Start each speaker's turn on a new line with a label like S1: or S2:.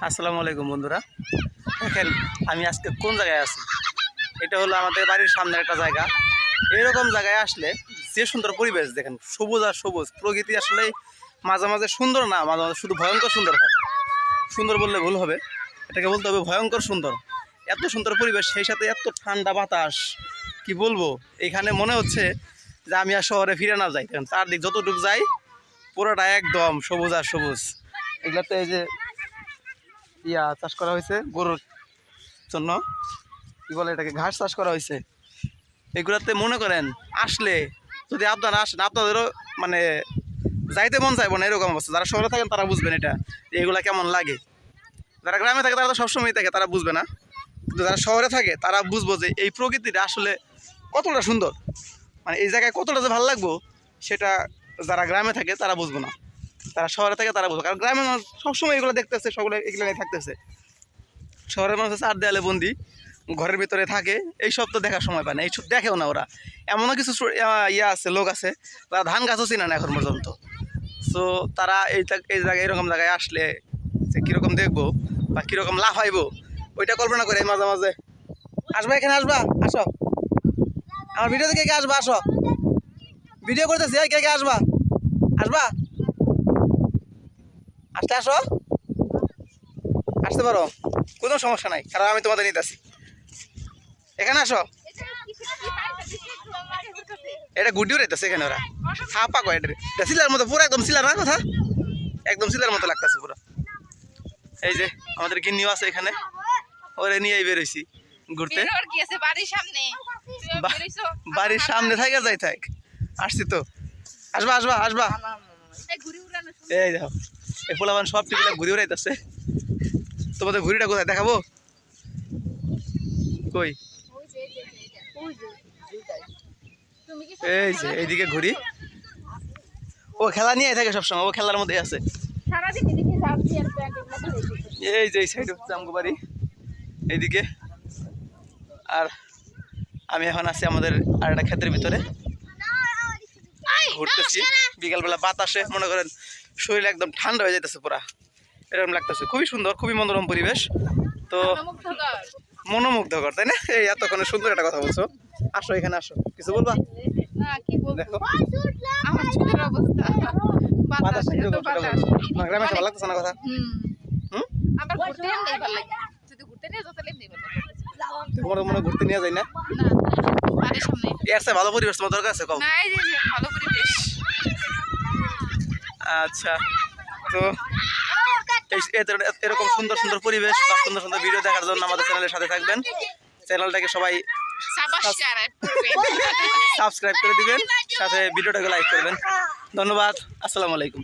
S1: আসসালামু আলাইকুম বন্ধুরা। দেখেন আমি আজকে কোন জায়গায় আছি। এটা হলো আমাদের বাড়ির সামনের একটা জায়গা। এরকম জায়গায় আসলে যে সুন্দর পরিবেশ দেখেন, সবুজ আর সবুজ প্রকৃতি আসলে মাঝে মাঝে সুন্দর না, মাঝে মাঝে শুধু ভয়ঙ্কর সুন্দর হয়। সুন্দর বললে ভুল হবে, এটাকে বলতে হবে ভয়ঙ্কর সুন্দর। এত সুন্দর পরিবেশ, সেই সাথে এত ঠান্ডা বাতাস, কি বলবো। এখানে মনে হচ্ছে যে আমি আর শহরে ফিরে না যাই। চারদিক যতটুকু যাই পুরোটা একদম সবুজ আর সবুজ। এগুলাতে এই যে চাষ করা হয়েছে গরুর জন্য, কি বলে এটাকে, ঘাস চাষ করা হয়েছে। এগুলাতে মনে করেন আসলে যদি আপনারা আসেন আপনাদেরও মানে যাইতে মন চাইব না, এরকম অবস্থা। যারা শহরে থাকেন তারা বুঝবেন এটা, এগুলা কেমন লাগে। যারা গ্রামে থাকে তারা তো সবসময় থাকে, তারা বুঝবে না। কিন্তু যারা শহরে থাকে তারা বুঝবো যে এই প্রকৃতিটা আসলে কতটা সুন্দর, মানে এই জায়গায় কতটা যে ভালো লাগবো সেটা যারা গ্রামে থাকে তারা বুঝবো না। তারা শহরে থাকে তারা বুঝবো, কারণ গ্রামে মানুষ সবসময় এগুলো দেখতেছে, সবগুলো এগুলো নিয়ে থাকতেছে। শহরের মানুষ চার দেয়ালে বন্দি, ঘরের ভিতরে থাকে, এইসব তো দেখার সময় পায় না, এইসব দেখেও না ওরা। এমনও কিছু আছে, লোক আছে তারা ধান গাছও চিনে না এখন পর্যন্ত। সো তারা এই জায়গায় এরকম জায়গায় আসলে যে কীরকম দেখবো বা কীরকম লাভ হইবো ওইটা কল্পনা করে মাঝে মাঝে। আসবা এখানে, আসবা, আসো আমার ভিডিও দেখে কে আসবা, আসো ভিডিও করতেছি, কে কে আসবা, আসবা, আসতে আসো, আসতে পারো, কোনো সমস্যা নাই, কারণ আমি তোমাদের নিতে আসি। এখানে আসো, এটা গুডিও রেতেছে এখানে, ওরা হাপা কয় এটা সিলার মতো, পুরো একদম সিলার না কথা, একদম সিলার মতো লাগতেছে পুরো। এই যে আমাদের গিন্নিও আছে এখানে, ওরে নিয়েই বেরোইছি ঘুরতে। বাড়ির সামনে থাকে যাই থাক, আসছি তো, আসবা আসবা আসবা। এই দেখো এই পোলাবান সব টিপিলা ঘুরে উড়াইতেছে। তোমাদের ঘুড়িটা কোথায় দেখাবো, কই, এই যে এইদিকে ঘুরি। ও খেলা নিয়ে থাকে সবসময়, ও খেলার মধ্যে আছে। এই যে এই সাইড হচ্ছে আমগো বাড়ি, এইদিকে। আর আমি এখন আছি আমাদের আর একটা ক্ষেতের ভিতরে, ঘুরতেছি। বিকালবেলা বাতাসে মনে করেন শরীর একদম ঠান্ডা হয়ে যাইতেছে পুরা, এরকম লাগতেছে। খুবই সুন্দর, খুবই মনোরম পরিবেশ, তো মনোমুগ্ধকর, তাই না? এই এতক্ষণে সুন্দর একটা কথা বলছো। আসো এখানে, আসো, কিছু বলবা? দেখো গ্রামে ভালো লাগতেছে না কথা। মনে ঘুরতে নিয়ে যায় না, ভালো পরিবেশ তোমার দরকার আছে। আচ্ছা, তো এরকম সুন্দর সুন্দর পরিবেশ বা সুন্দর সুন্দর ভিডিও দেখার জন্য আমাদের চ্যানেলের সাথে থাকবেন। চ্যানেলটাকে সবাই সাবস্ক্রাইব করে দিবেন, সাথে ভিডিওটাকে লাইক করবেন। ধন্যবাদ, আসসালামু আলাইকুম।